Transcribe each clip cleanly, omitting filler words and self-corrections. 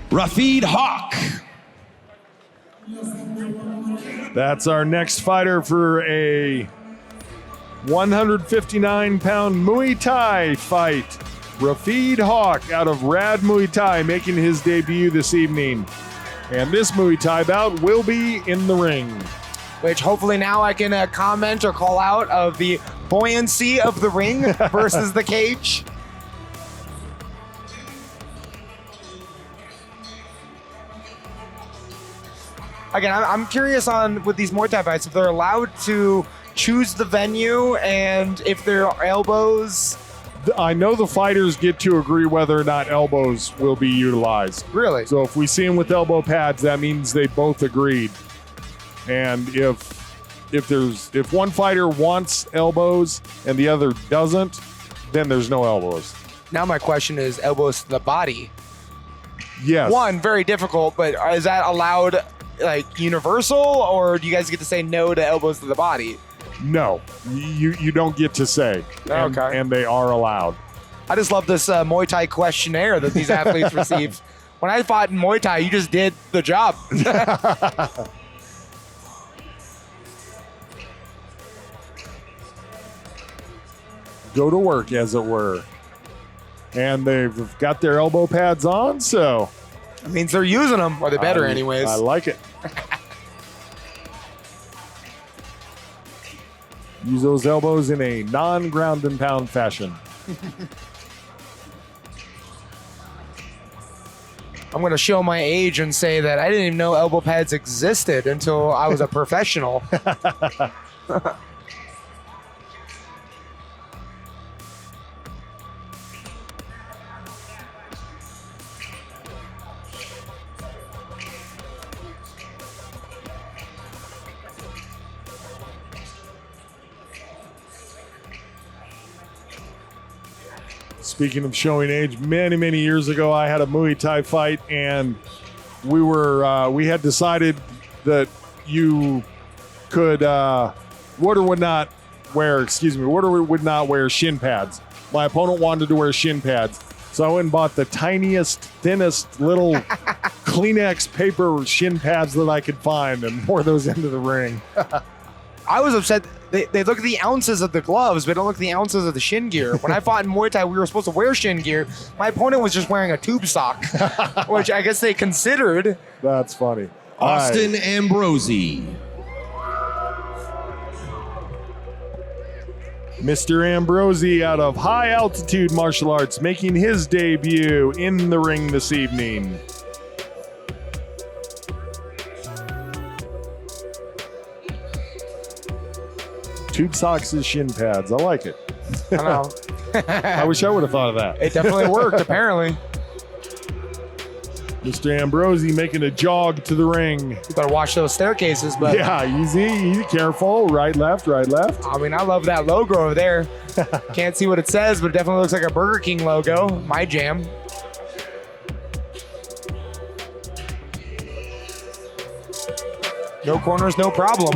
RAFID HAQUE. That's our next fighter for a 159-pound Muay Thai fight. RAFID HAQUE out of Rad Muay Thai making his debut this evening. And this Muay Thai bout will be in the ring. Which hopefully now I can comment or call out of the buoyancy of the ring versus the cage. Again, I'm curious on with these Muay Thai fights, if they're allowed to choose the venue and if there are elbows. I know the fighters get to agree whether or not elbows will be utilized. Really? So if we see them with elbow pads, that means they both agreed. And if one fighter wants elbows and the other doesn't, then there's no elbows. Now my question is elbows to the body. Yes. One, very difficult, but is that allowed like universal, or do you guys get to say no to elbows to the body? No, you don't get to say. Okay. And they are allowed. I just love this Muay Thai questionnaire that these athletes receive. When I fought in Muay Thai, you just did the job. Go to work, as it were. And they've got their elbow pads on, so. That means they're using them, or they better anyways. I like it. Use those elbows in a non-ground and pound fashion. I'm going to show my age and say that I didn't even know elbow pads existed until I was a professional. Speaking of showing age, many years ago, I had a Muay Thai fight, and we had decided that you could would or would not wear shin pads. My opponent wanted to wear shin pads, so I went and bought the tiniest, thinnest little Kleenex paper shin pads that I could find and wore those into the ring. I was upset. They look at the ounces of the gloves, but don't look at the ounces of the shin gear. When I fought in Muay Thai, we were supposed to wear shin gear. My opponent was just wearing a tube sock, which I guess they considered. That's funny. Austin Ambrozi. Mr. Ambrozi out of High Altitude Martial Arts making his debut in the ring this evening. Tube socks as shin pads. I like it. I know. I wish I would have thought of that. It definitely worked, apparently. Mr. Ambrozi making a jog to the ring. You better watch those staircases, but Yeah, easy, careful. Right, left. I mean, I love that logo over there. Can't see what it says, but it definitely looks like a Burger King logo. My jam. No corners, no problem.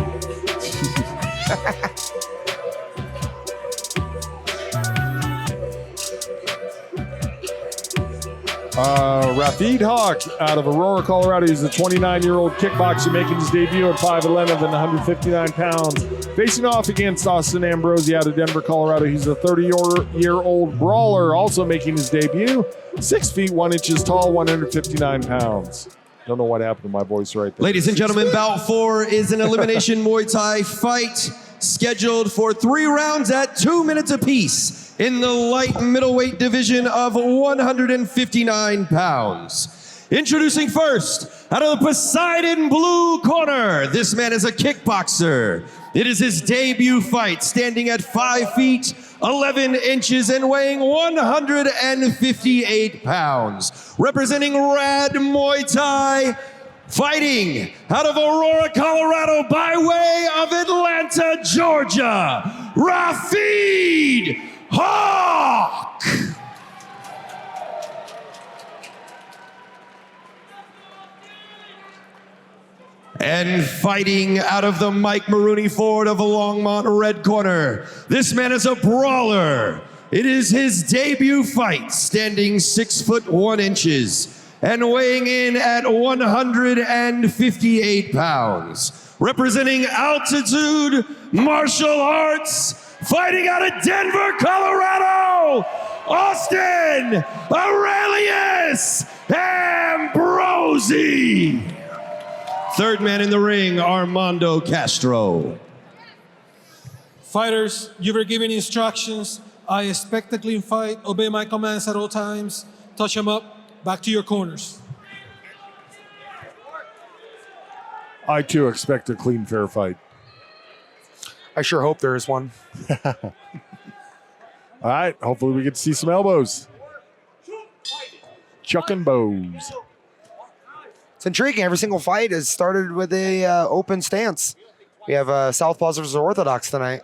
RAFID HAQUE out of Aurora, Colorado. He's a 29-year-old kickboxer making his debut at 5'11" and 159 pounds. Facing off against Austin Ambrozi out of Denver, Colorado. He's a 30-year-old brawler also making his debut. 6 feet 1 inches tall, 159 pounds. Don't know what happened to my voice right there. Ladies and gentlemen, bout 4 is an elimination Muay Thai fight scheduled for 3 rounds at 2 minutes apiece in the light middleweight division of 159 pounds. Introducing first, out of the Poseidon blue corner, this man is a kickboxer. It is his debut fight, standing at 5 feet 11 inches and weighing 158 pounds. Representing Rad Muay Thai, fighting out of Aurora, Colorado, by way of Atlanta, Georgia, RAFID HAQUE. And fighting out of the Mike Maroney Ford of Longmont red corner, this man is a brawler. It is his debut fight, standing 6 foot 1 inches and weighing in at 158 pounds, representing Altitude Martial Arts, fighting out of Denver, Colorado, Austin Aurelius Ambrozi. Third man in the ring, Armando Castro. Fighters, you were given instructions. I expect a clean fight. Obey my commands at all times. Touch them up. Back to your corners. I too expect a clean, fair fight. I sure hope there is one. All right, hopefully we get to see some elbows. Chucking bows. It's intriguing. Every single fight has started with a open stance. We have Southpaws versus Orthodox tonight.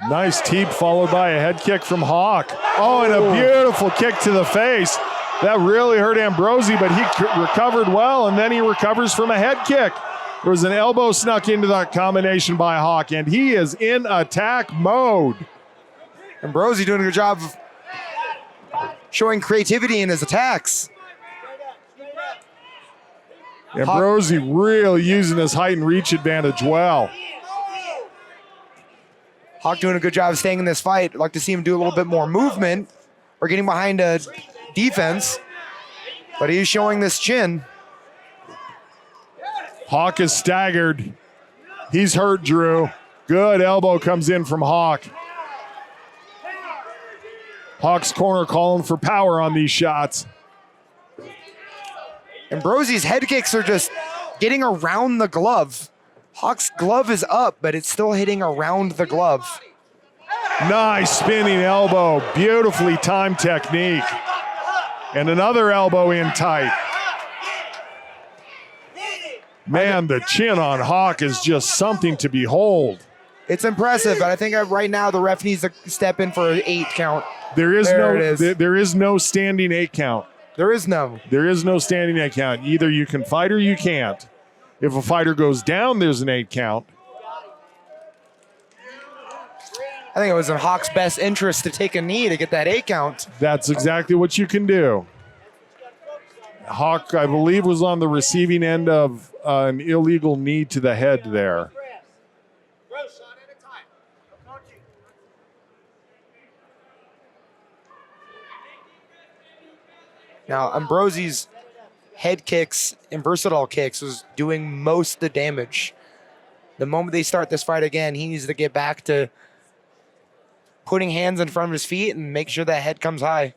Nice teep followed by a head kick from Hawk. Oh, and a beautiful kick to the face. That really hurt Ambrozi, but he recovered well, and then he recovers from a head kick. There was an elbow snuck into that combination by Hawk, and he is in attack mode. Ambrozi doing a good job of showing creativity in his attacks. Ambrozi really using his height and reach advantage well. Hawk doing a good job of staying in this fight. I'd like to see him do a little bit more movement or getting behind a defense, but he's showing this chin. Hawk is staggered. He's hurt, Drew. Good elbow comes in from Hawk. Hawk's corner calling for power on these shots. Ambrozi's head kicks are just getting around the glove. Hawk's glove is up, but it's still hitting around the glove. Nice spinning elbow. Beautifully timed technique. And another elbow in tight. Man, the chin on Hawk is just something to behold. It's impressive, but I think right now the ref needs to step in for an 8 count. There is no standing 8 count. There is no. There is no standing 8 count. Either you can fight or you can't. If a fighter goes down, there's an 8 count. I think it was in Hawk's best interest to take a knee to get that 8 count. That's exactly what you can do. Hawk, I believe, was on the receiving end of an illegal knee to the head there. Now, Ambrozi's head kicks and versatile kicks was doing most of the damage. The moment they start this fight again, he needs to get back to putting hands in front of his feet and make sure that head comes high.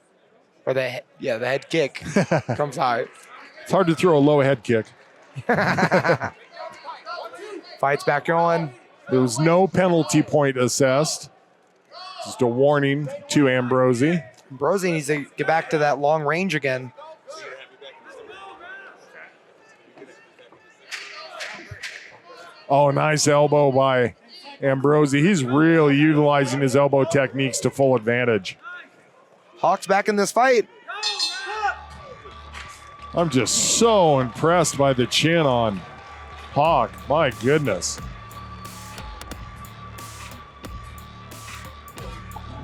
Or the head kick comes high. It's hard to throw a low head kick. Fight's back going. There was no penalty point assessed. Just a warning to Ambrozi. Ambrozi needs to get back to that long range again. Oh, nice elbow by Ambrozi. He's really utilizing his elbow techniques to full advantage. Hawk's back in this fight. I'm just so impressed by the chin on Hawk. My goodness.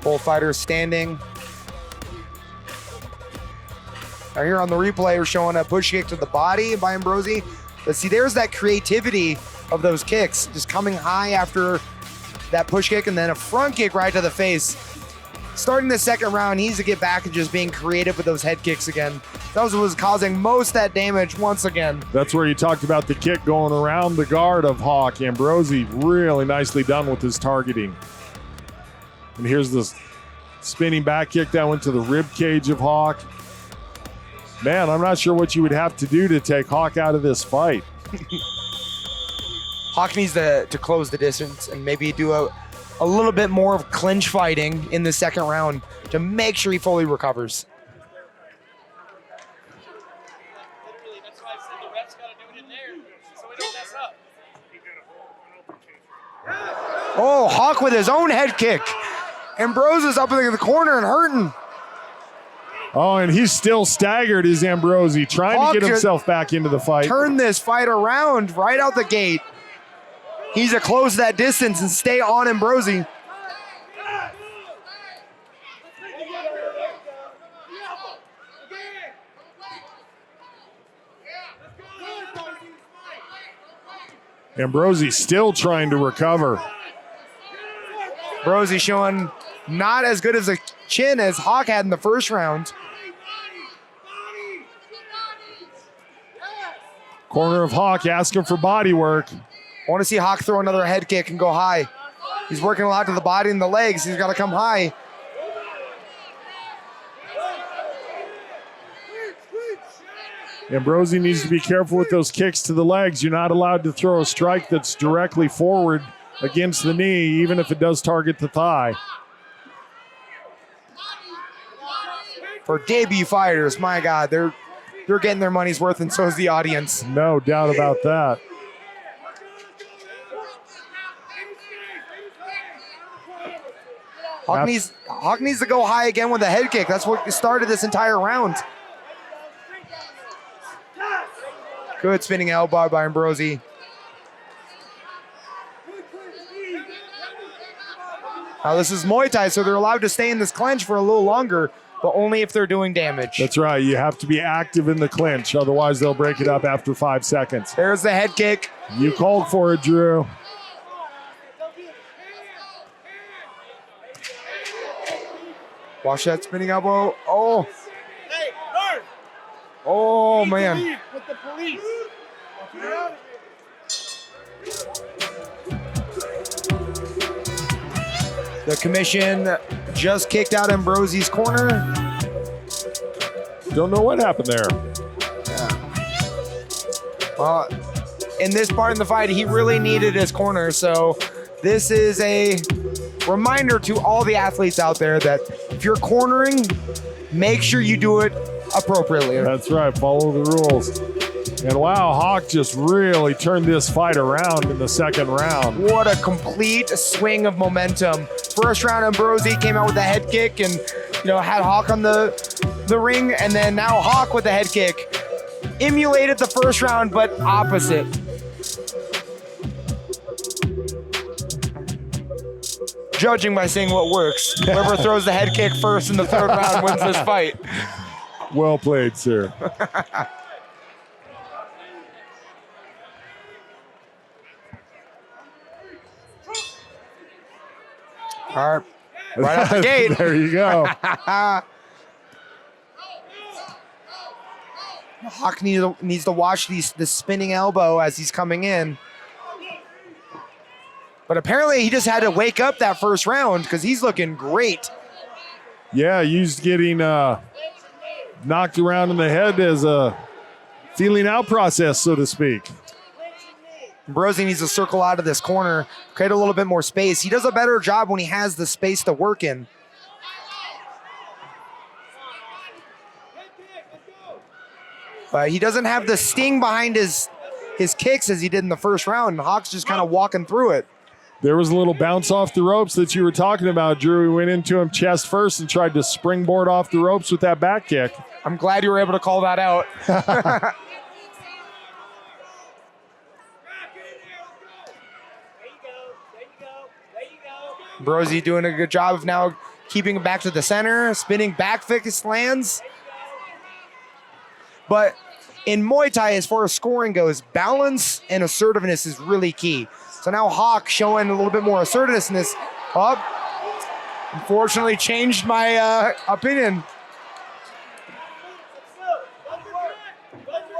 Both fighters standing. Now here on the replay, we're showing a push kick to the body by Ambrozi. But see, there's that creativity of those kicks, just coming high after that push kick and then a front kick right to the face. Starting the second round, he needs to get back and just being creative with those head kicks again. That was what was causing most of that damage once again. That's where you talked about the kick going around the guard of Hawk. Ambrozi really nicely done with his targeting. And here's this spinning back kick that went to the rib cage of Hawk. Man, I'm not sure what you would have to do to take Hawk out of this fight. Hawk needs to close the distance and maybe do a little bit more of clinch fighting in the second round to make sure he fully recovers. Oh, Hawk with his own head kick. Ambrosi's up in the corner and hurting. Oh, and he's still staggered, is Ambrozi, trying Hawk to get himself back into the fight. Turn this fight around right out the gate. He needs to close that distance and stay on Ambrozi. Ambrozi still trying to recover. Ambrozi showing not as good as a chin as Hawk had in the first round. Corner of Hawk asking for body work. I want to see Hawk throw another head kick and go high. He's working a lot to the body and the legs. He's got to come high. Ambrozi needs to be careful with those kicks to the legs. You're not allowed to throw a strike that's directly forward against the knee, even if it does target the thigh. For debut fighters, my God, they're getting their money's worth, and so is the audience. No doubt about that. Hawk needs to go high again with a head kick. That's what started this entire round. Good spinning elbow by Ambrozi. Now this is Muay Thai, so they're allowed to stay in this clinch for a little longer, but only if they're doing damage. That's right. You have to be active in the clinch. Otherwise, they'll break it up after 5 seconds. There's the head kick. You called for it, Drew. Watch that spinning elbow. Oh. Oh, man. The commission just kicked out Ambrozi's corner. Don't know what happened there. Well, in this part in the fight, he really needed his corner. So this is a reminder to all the athletes out there that if you're cornering, make sure you do it appropriately. That's right. Follow the rules. And wow, Hawk just really turned this fight around in the second round. What a complete swing of momentum. First round, Ambrozi came out with a head kick and had Hawk on the ring, and then now Hawk with the head kick. Emulated the first round, but opposite. Judging by seeing what works. Whoever throws the head kick first in the third round wins this fight. Well played, sir. All right, right out the gate. There you go. Hawk needs to watch the spinning elbow as he's coming in. But apparently he just had to wake up that first round because he's looking great. Yeah, he's getting knocked around in the head as a feeling out process, so to speak. Ambrozi needs to circle out of this corner, create a little bit more space. He does a better job when he has the space to work in. But he doesn't have the sting behind his kicks as he did in the first round, and Hawk's just kind of walking through it. There was a little bounce off the ropes that you were talking about, Drew. He went into him chest first and tried to springboard off the ropes with that back kick. I'm glad you were able to call that out. Ambrozi doing a good job of now keeping it back to the center, spinning back fist lands. But in Muay Thai, as far as scoring goes, balance and assertiveness is really key. So now Hawk showing a little bit more assertiveness. Unfortunately changed my opinion.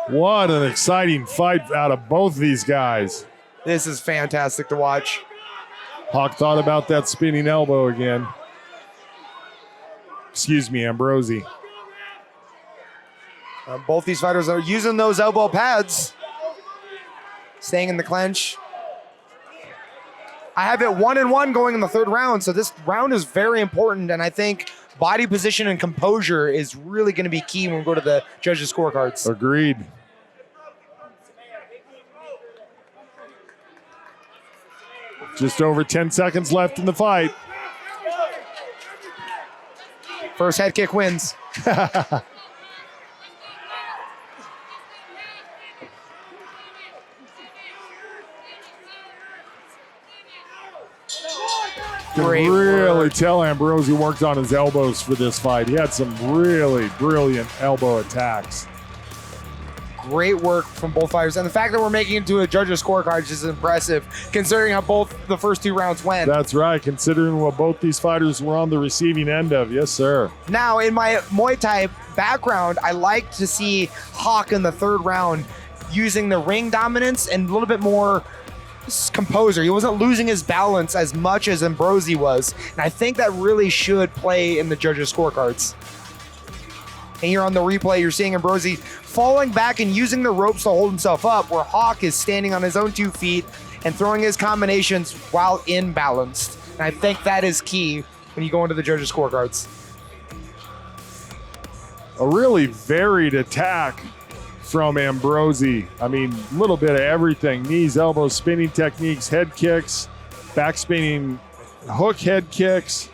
What an exciting fight out of both these guys. This is fantastic to watch. Hawk thought about that spinning elbow again. Excuse me, Ambrozi. Both these fighters are using those elbow pads. Staying in the clinch. I have it 1-1 going in the third round, so this round is very important, and I think body position and composure is really going to be key when we go to the judges' scorecards. Agreed. Just over 10 seconds left in the fight. First head kick wins. Can really tell Ambrozi worked on his elbows for this fight. He had some really brilliant elbow attacks. Great work from both fighters. And the fact that we're making it to a judge's scorecard is just impressive, considering how both the first 2 rounds went. That's right, considering what both these fighters were on the receiving end of. Yes, sir. Now, in my Muay Thai background, I like to see Hawk in the 3rd round using the ring dominance and a little bit more composure. He wasn't losing his balance as much as Ambrozi was. And I think that really should play in the judges' scorecards. And here on the replay, you're seeing Ambrozi falling back and using the ropes to hold himself up, where Hawk is standing on his own 2 feet and throwing his combinations while imbalanced. And I think that is key when you go into the judges' scorecards. A really varied attack from Ambrozi. I mean, a little bit of everything. Knees, elbows, spinning techniques, head kicks, back spinning hook head kicks.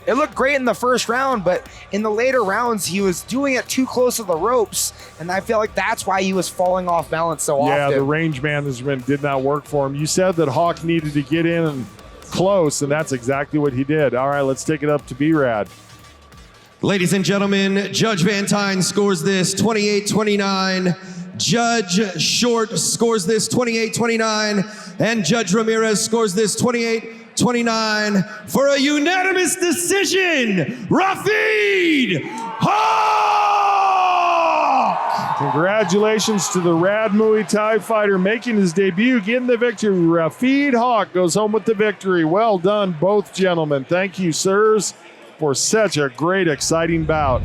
It looked great in the first round, but in the later rounds, he was doing it too close to the ropes, and I feel like that's why he was falling off balance so often. Yeah, the range management did not work for him. You said that Hawk needed to get in close, and that's exactly what he did. All right, let's take it up to B-Rad. Ladies and gentlemen, Judge Van Tine scores this 28-29. Judge Short scores this 28-29. And Judge Ramirez scores this 28-29 for a unanimous decision. RAFID HAQUE! Congratulations to the Rad Muay Thai fighter making his debut, getting the victory. RAFID HAQUE goes home with the victory. Well done, both gentlemen. Thank you, sirs, for such a great, exciting bout.